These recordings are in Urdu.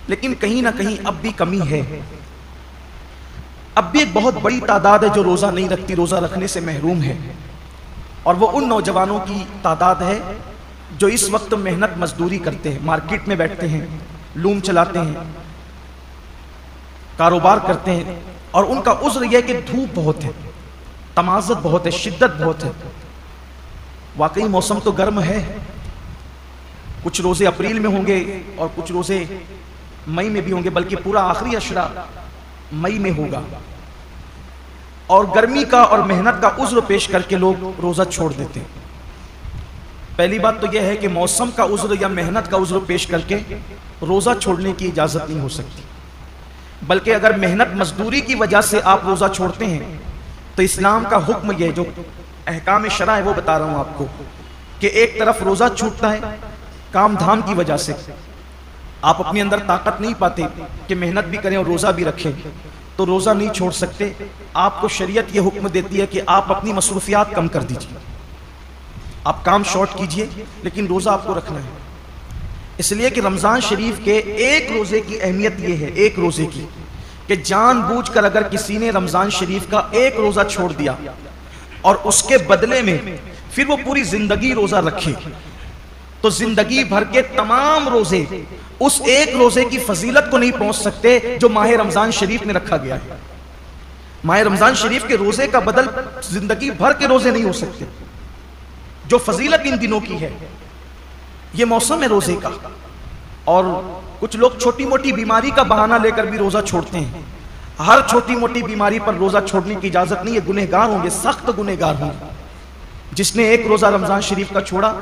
لیکن کہیں نہ کہیں اب بھی کمی ہے. اب بھی ایک بہت بڑی تعداد ہے جو روزہ نہیں رکھتی، روزہ رکھنے سے محروم ہے، اور وہ ان نوجوانوں کی تعداد ہے جو اس وقت محنت مزدوری کرتے ہیں، مارکیٹ میں بیٹھتے ہیں، لوم چلاتے ہیں، کاروبار کرتے ہیں، اور ان کا عذر یہ ہے کہ دھوپ بہت ہے، تمازت بہت ہے، شدت بہت ہے. واقعی موسم تو گرم ہے، کچھ روزے اپریل میں ہوں گے اور کچھ روزے مئی میں بھی ہوں گے، بلکہ پورا آخری عشرہ مئی میں ہوگا، اور گرمی کا اور محنت کا عذر پیش کر کے لوگ روزہ چھوڑ دیتے ہیں. پہلی بات تو یہ ہے کہ موسم کا عذر یا محنت کا عذر پیش کر کے روزہ چھوڑنے کی اجازت نہیں ہو سکتی، بلکہ اگر محنت مزدوری کی وجہ سے آپ روزہ چھوڑتے ہیں تو اسلام کا حکم یہ جو احکام شرع ہے وہ بتا رہا ہوں آپ کو، کہ ایک طرف روزہ چھوٹتا ہے کام دھام کی وجہ سے، آپ اپنے اندر طاقت نہیں پاتے کہ محنت بھی کریں اور روزہ بھی رکھیں، تو روزہ نہیں چھوڑ سکتے. آپ کو شریعت یہ حکم دیتی ہے کہ آپ اپنی مصروفیات کم کر دیجیے، آپ کام شارٹ کیجئے، لیکن روزہ آپ کو رکھنا ہے. اس لیے کہ رمضان شریف کے ایک روزے کی اہمیت یہ ہے، ایک روزے کی، کہ جان بوجھ کر اگر کسی نے رمضان شریف کا ایک روزہ چھوڑ دیا اور اس کے بدلے میں پھر وہ پوری زندگی روزہ رکھے، تو زندگی بھر کے تمام روزے اس ایک روزے کی فضیلت کو نہیں پہنچ سکتے جو ماہ رمضان شریف میں رکھا گیا ہے. ماہ رمضان شریف کے روزے کا بدل زندگی بھر کے روزے نہیں ہو سکتے. جو فضیلت ان دنوں کی ہے، یہ موسم ہے روزے کا، اور کچھ لوگ چھوٹی موٹی بیماری کا بہانہ لے کر بھی روزہ چھوڑتے ہیں. ہر چھوٹی موٹی بیماری پر روزہ چھوڑنے کی اجازت نہیں ہے، گنہگار ہوں گے، سخت گنہگار ہوں گے. جس نے ایک روزہ رمضان شریف کا چھوڑا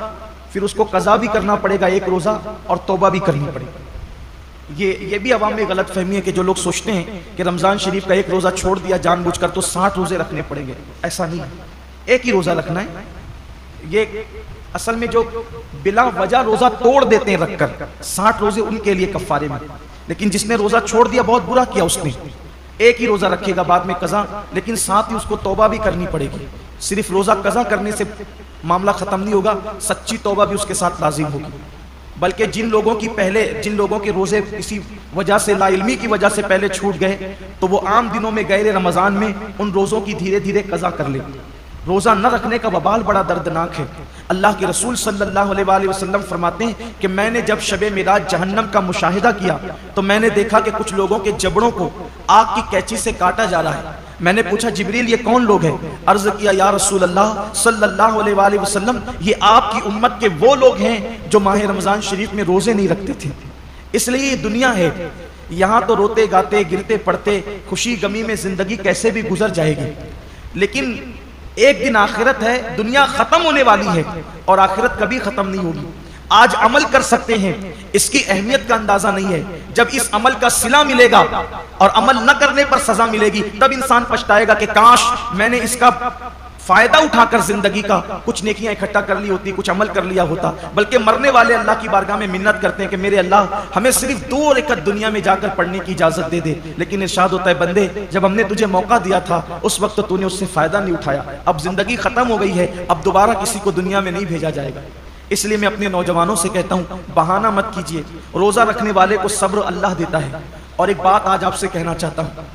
پھر اس کو قضا بھی کرنا پڑے گا ایک روزہ، اور توبہ بھی کرنی پڑے گی. یہ بھی عوام میں غلط فہمی ہے کہ جو لوگ سوچتے ہیں کہ رمضان شریف کا ایک روزہ چھوڑ دیا جان بوجھ کر تو 60 روزے رکھنے پڑیں گے. ایسا نہیں ہے، ایک ہی روزہ رکھنا ہے. یہ اصل میں جو بلا وجہ روزہ توڑ دیتے ہیں رکھ کر، 60 روزے ان کے لیے کفارے میں، لیکن جس نے روزہ چھوڑ دیا بہت برا کیا اس نے. ایک ہی روزہ رکھے گا بعد میں قضا، لیکن ساتھ ہی اس کو توبہ بھی کرنی پڑے گی. صرف روزہ قضا کرنے سے معاملہ ختم نہیں ہوگا، سچی توبہ بھی اس کے ساتھ لازم ہوگی. بلکہ جن لوگوں کے روزے کسی وجہ سے، لا علمی کی وجہ سے پہلے چھوٹ گئے، تو وہ عام دنوں میں غیر رمضان میں ان روزوں کی دھیرے دھیرے قضا کر لیں. روزہ نہ رکھنے کا وبال بڑا دردناک ہے. اللہ کے رسول صلی اللہ علیہ وآلہ وسلم فرماتے ہیں کہ میں نے جب شب معراج جہنم کا مشاہدہ کیا تو میں نے دیکھا کہ کچھ لوگوں کے جبڑوں کو آگ کی کینچی سے کاٹا جا رہا ہے. میں نے پوچھا جبریل یہ کون لوگ ہیں؟ عرض کیا یا رسول اللہ صلی اللہ علیہ وآلہ وسلم یہ آپ کی امت کے وہ لوگ ہیں جو ماہ رمضان شریف میں روزے نہیں رکھتے تھے. اس لیے یہ دنیا ہے، یہاں تو روتے گاتے گرتے پڑتے خوشی غمی میں زندگی کیسے بھی گزر جائے گی، لیکن ایک دن آخرت ہے. دنیا ختم ہونے والی ہے اور آخرت کبھی ختم نہیں ہوگی. آج عمل کر سکتے ہیں، اس کی اہمیت کا اندازہ نہیں ہے. جب اس عمل کا صلہ ملے گا اور عمل نہ کرنے پر سزا ملے گی، تب انسان پچھتائے گا کہ کاش میں نے اس کا فائدہ اٹھا کر زندگی کا کچھ نیکیاں اکٹھا کر لی ہوتی، کچھ عمل کر لیا ہوتا. بلکہ مرنے والے اللہ کی بارگاہ میں منت کرتے ہیں کہ میرے اللہ ہمیں صرف 2 رکعت دنیا میں جا کر پڑھنے کی اجازت دے دے. لیکن ارشاد ہوتا ہے بندے جب ہم نے تجھے موقع دیا تھا اس وقت تو نے اس سے فائدہ نہیں اٹھایا. اب زندگی ختم ہو گئی ہے، اب دوبارہ کسی کو دنیا میں نہیں بھیجا جائے گا. اس لیے میں اپنے نوجوانوں سے کہتا ہوں بہانہ مت کیجیے. روزہ رکھنے والے کو صبر اللہ دیتا ہے. اور ایک بات آج آپ سے کہنا چاہتا ہوں،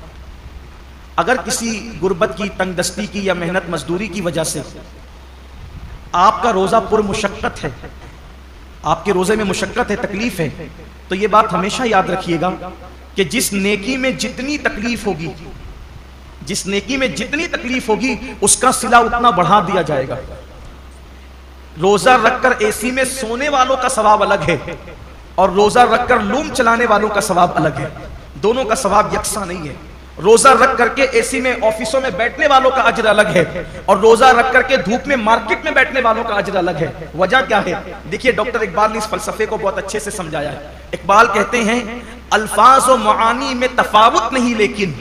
اگر کسی غربت کی، تنگ دستی کی یا محنت مزدوری کی وجہ سے آپ کا روزہ پر مشقت ہے، آپ کے روزے میں مشقت ہے، تکلیف ہے، تو یہ بات ہمیشہ یاد رکھیے گا کہ جس نیکی میں جتنی تکلیف ہوگی، جس نیکی میں جتنی تکلیف ہوگی اس کا صلہ اتنا بڑھا دیا جائے گا. روزہ رکھ کر اے سی میں سونے والوں کا ثواب الگ ہے اور روزہ رکھ کر لوم چلانے والوں کا ثواب الگ ہے. دونوں کا ثواب یکساں نہیں ہے. روزہ رکھ کر کے اے سی میں آفسوں میں بیٹھنے والوں کا اجر الگ ہے اور روزہ رکھ کر کے دھوپ میں مارکیٹ میں بیٹھنے والوں کا اجر الگ ہے. وجہ کیا ہے؟ دیکھیے ڈاکٹر اقبال نے اس فلسفے کو بہت اچھے سے سمجھایا ہے. اقبال کہتے ہیں الفاظ و معانی میں تفاوت نہیں لیکن،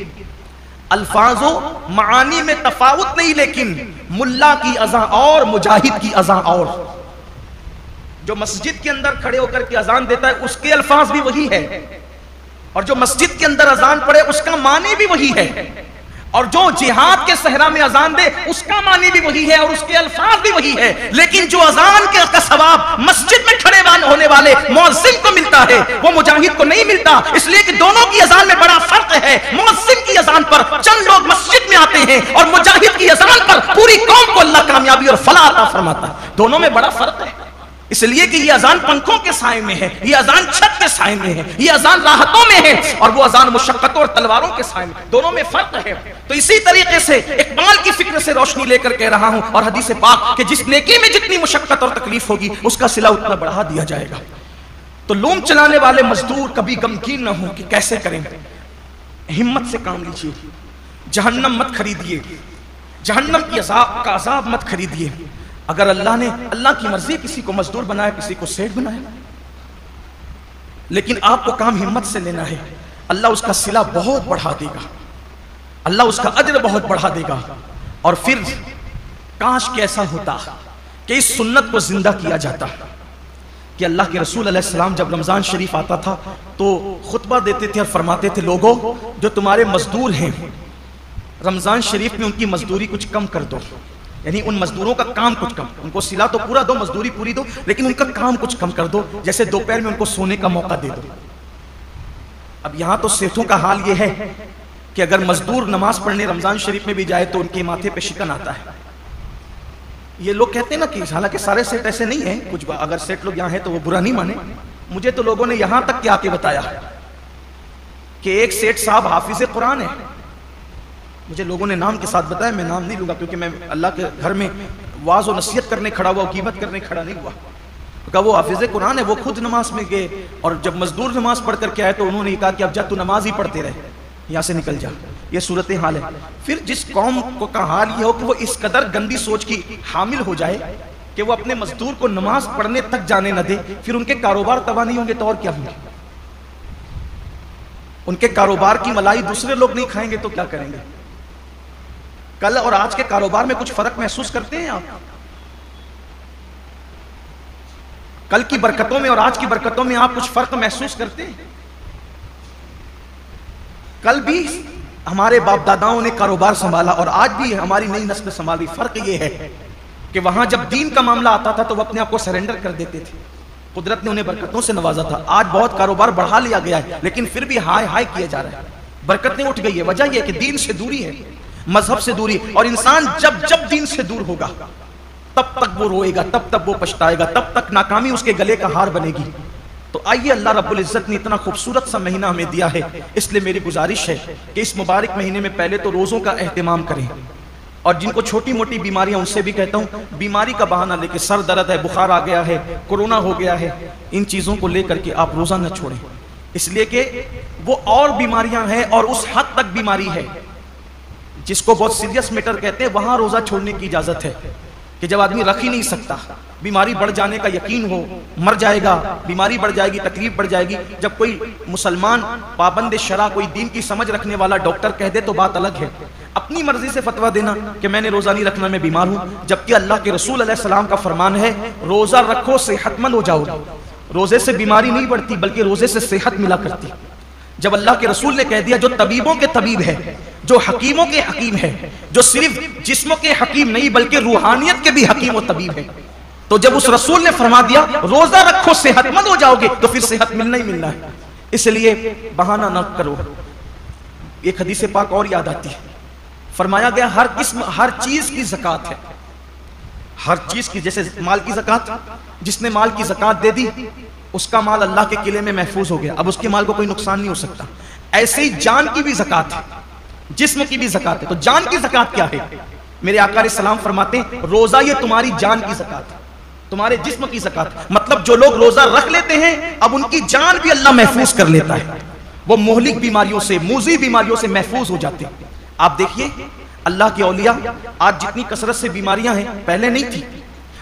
الفاظ و معانی میں تفاوت نہیں لیکن ملا کی اذان اور مجاہد کی اذان اور. جو مسجد کے اندر کھڑے ہو کر کے اذان دیتا ہے اس کے الفاظ بھی وہی ہے، اور جو مسجد کے اندر اذان پڑے اس کا معنی بھی وہی ہے. اور جو جہاد کے صحرا میں اذان دے اس کا معنی بھی وہی ہے اور اس کے الفاظ بھی وہی ہے، لیکن جو اذان کا ثواب مسجد میں کھڑے ہونے والے مؤذن کو ملتا ہے وہ مجاہد کو نہیں ملتا، اس لیے کہ دونوں کی اذان میں بڑا فرق ہے۔ مؤذن کی اذان پر چند لوگ مسجد میں آتے ہیں اور مجاہد کی اذان پر پوری قوم کو اللہ کامیابی اور فلاح عطا فرماتا ہے، دونوں میں بڑا فرق ہے۔ اس لیے کہ یہ اذان پنکھوں کے سائے میں ہے، یہ اذان چھت کے سائے میں ہے، یہ اذان راحتوں میں ہے، اور وہ اذان مشقتوں اور تلواروں کے سائے میں، دونوں میں فرق ہے۔ تو اسی طریقے سے اقبال کی فکر سے روشنی لے کر کہہ رہا ہوں، اور حدیث پاک کہ جس نیکی میں جتنی مشقت اور تکلیف ہوگی اس کا صلہ اتنا بڑھا دیا جائے گا۔ تو لوم چلانے والے مزدور کبھی غمگین نہ ہوں کہ کیسے کریں، ہمت سے کام لیجیے، جہنم مت خریدیے، جہنم کی کا عذاب مت خریدیے۔ اگر اللہ کی مرضی کسی کو مزدور بنایا، کسی کو سیٹ بنایا، لیکن آپ کو کام ہمت سے لینا ہے، اللہ اس کا صلہ بہت بڑھا دے گا، اللہ اس کا اجر بہت بڑھا دے گا۔ اور پھر کاش کہ ایسا ہوتا کہ اس سنت کو زندہ کیا جاتا کہ اللہ کے رسول علیہ السلام جب رمضان شریف آتا تھا تو خطبہ دیتے تھے اور فرماتے تھے، لوگوں جو تمہارے مزدور ہیں رمضان شریف میں ان کی مزدوری کچھ کم کر دو، یعنی ان مزدوروں کا کام کچھ کم، ان کو صلہ تو پورا دو، مزدوری پوری دو، لیکن ان کا کام کچھ کم کر دو، جیسے دوپہر میں ان کو سونے کا موقع دے دو۔ اب یہاں تو سیٹھوں کا حال یہ ہے کہ اگر مزدور نماز پڑھنے رمضان شریف میں بھی جائے تو ان کے ماتھے پہ شکن آتا ہے۔ یہ لوگ کہتے ہیں نا کہ حالانکہ سارے سیٹ ایسے نہیں ہیں، کچھ اگر سیٹ لوگ یہاں ہیں تو وہ برا نہیں مانے، مجھے تو لوگوں نے یہاں تک کیا کے بتایا کہ ایک سیٹ صاحب حافظ قرآن ہے، مجھے لوگوں نے نام کے ساتھ بتایا، میں نام نہیں لوں گا کیونکہ میں اللہ کے گھر میں واعظ و نصیحت کرنے کھڑا ہوا، غیبت کرنے کھڑا نہیں ہوا۔ کہا وہ حافظ قرآن ہے، وہ خود نماز میں گئے اور جب مزدور نماز پڑھ کر کے آئے تو انہوں نے کہا کہ اب جا تو نماز ہی پڑھتے رہے، یہاں سے نکل جا۔ یہ صورتحال ہے۔ پھر جس قوم کا حال یہ ہو کہ وہ اس قدر گندی سوچ کی حامل ہو جائے کہ وہ اپنے مزدور کو نماز پڑھنے تک جانے نہ دے، پھر ان کے کاروبار تباہ نہیں ہوں گے تو اور کیا ہوں گے؟ ان کے کاروبار کی ملائی دوسرے لوگ نہیں کھائیں گے تو کیا کریں گے؟ کل اور آج کے کاروبار میں کچھ فرق محسوس کرتے ہیں آپ؟ کل کی برکتوں میں اور آج کی برکتوں میں آپ کچھ فرق محسوس کرتے ہیں؟ کل بھی ہمارے باپ داداؤں نے کاروبار سنبھالا اور آج بھی ہماری نئی نسل سنبھالی۔ فرق یہ ہے کہ وہاں جب دین کا معاملہ آتا تھا تو وہ اپنے آپ کو سرنڈر کر دیتے تھے، قدرت نے انہیں برکتوں سے نوازا تھا۔ آج بہت کاروبار بڑھا لیا گیا ہے لیکن پھر بھی ہائے ہائے کیا جا رہا ہے، برکتیں اٹھ گئی ہے۔ وجہ یہ ہے کہ دین سے دوری ہے، مذہب سے دوری، اور انسان جب دین سے دور ہوگا تب تک وہ روئے گا، تب تک وہ پچھتائے گا، تب تک ناکامی اس کے گلے کا ہار بنے گی۔ تو آئیے، اللہ رب العزت نے اتنا خوبصورت سا مہینہ ہمیں دیا ہے، اس لیے میری گزارش ہے کہ اس مبارک مہینے میں پہلے تو روزوں کا اہتمام کریں، اور جن کو چھوٹی موٹی بیماریاں ان سے بھی کہتا ہوں بیماری کا بہانہ لے کے، سر درد ہے، بخار آ گیا ہے، کورونا ہو گیا ہے، ان چیزوں کو لے کر کے آپ روزہ نہ چھوڑیں، اس لیے کہ وہ اور بیماریاں ہیں اور اس حد تک بیماری ہے جس کو بہت سیریس میٹر کہتے ہیں، وہاں روزہ چھوڑنے کی اجازت ہے کہ جب آدمی رکھ ہی نہیں سکتا، بیماری بڑھ جانے کا یقین ہو، مر جائے گا، بیماری بڑھ جائے گی، تکلیف بڑھ جائے گی، جب کوئی مسلمان پابند شرع، کوئی دین کی سمجھ رکھنے والا ڈاکٹر کہہ دے تو بات الگ ہے۔ اپنی مرضی سے فتویٰ دینا کہ میں نے روزہ نہیں رکھنا، میں بیمار ہوں، جبکہ اللہ کے رسول علیہ السلام کا فرمان ہے روزہ رکھو صحت مند ہو جاؤ گے۔ روزے سے بیماری نہیں بڑھتی بلکہ روزے سے صحت ملا کرتی۔ جب اللہ کے رسول نے کہہ دیا جو طبیبوں کے طبیب ہے، جو حکیموں کے حکیم ہے، جو صرف جسموں کے حکیم نہیں بلکہ روحانیت کے بھی حکیم و طبیب ہے، تو جب اس رسول نے فرما دیا روزہ رکھو صحت مند ہو جاؤ گے تو پھر صحت ملنا ہی ملنا ہے۔ اس لیے بہانہ نہ کرو۔ ایک حدیث پاک اور یاد آتی ہے، فرمایا گیا ہر چیز کی زکوٰۃ ہے، ہر چیز کی، جیسے مال کی زکوٰۃ، جس نے مال کی زکوٰۃ دے دی اس کا مال اللہ کے قلعے میں محفوظ ہو گیا، اب اس کے مال کو کوئی نقصان نہیں ہو سکتا۔ ایسے ہی جان کی بھی زکوٰۃ ہے، جسم کی بھی زکوٰۃ ہے۔ تو جان کی زکوٰۃ کیا ہے؟ میرے آقا علیہ السلام فرماتے ہیں روزہ یہ تمہاری جان کی زکوٰۃ ہے، تمہارے جسم کی زکوٰۃ، مطلب جو لوگ روزہ رکھ لیتے ہیں اب ان کی جان بھی اللہ محفوظ کر لیتا ہے، وہ مہلک بیماریوں سے، موذی بیماریوں سے محفوظ ہو جاتے ہیں۔ آپ دیکھیے اللہ کے اولیاء، آج جتنی کثرت سے بیماریاں ہیں پہلے نہیں تھی،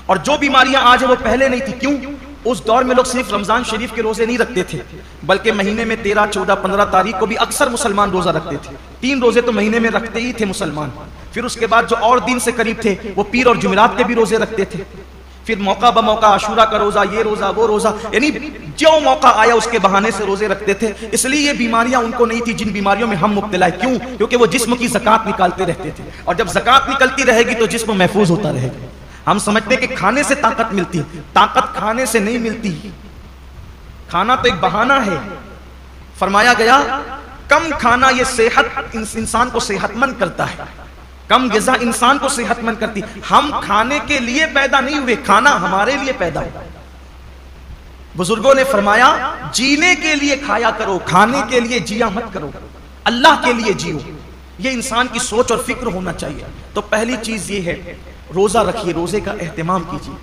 اور جو بیماریاں آج ہیں وہ پہلے نہیں تھی۔ کیوں؟ اس دور میں لوگ صرف رمضان شریف کے روزے نہیں رکھتے تھے بلکہ مہینے میں 13، 14، 15 تاریخ کو بھی اکثر مسلمان روزہ رکھتے تھے۔ 3 روزے تو مہینے میں رکھتے ہی تھے مسلمان، پھر اس کے بعد جو اور دن سے قریب تھے وہ پیر اور جمعرات کے بھی روزے رکھتے تھے۔ پھر موقع بموقع عاشورہ کا روزہ، یہ روزہ وہ روزہ، یعنی جو موقع آیا اس کے بہانے سے روزے رکھتے تھے. اس لیے یہ بیماریاں ان کو نہیں تھی جن بیماریوں میں ہم مبتلا ہیں. کیوں؟ کیونکہ وہ جسم کی زکات نکالتے رہتے تھے، اور جب زکات نکلتی رہے گی تو جسم محفوظ ہوتا رہے گا. ہم سمجھتے ہیں کہ کھانے سے طاقت ملتی ہے، طاقت کھانے سے نہیں ملتی. کھانا تو ایک بہانہ ہے. فرمایا گیا کم کھانا یہ صحت انسان کو صحت مند کرتا ہے، کم غذا انسان کو صحت مند کرتی. ہم کھانے کے لیے پیدا نہیں ہوئے، کھانا ہمارے لیے پیدا ہوا. بزرگوں نے فرمایا جینے کے لیے کھایا کرو، کھانے کے لیے جیا مت کرو، اللہ کے لیے جیو. یہ انسان کی سوچ اور فکر ہونا چاہیے. تو پہلی چیز یہ ہے روزہ رکھیے، روزے کا اہتمام کیجیے،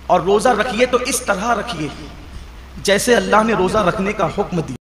اور روزہ رکھیے تو اس طرح رکھیے جیسے اللہ نے روزہ رکھنے کا حکم دیا.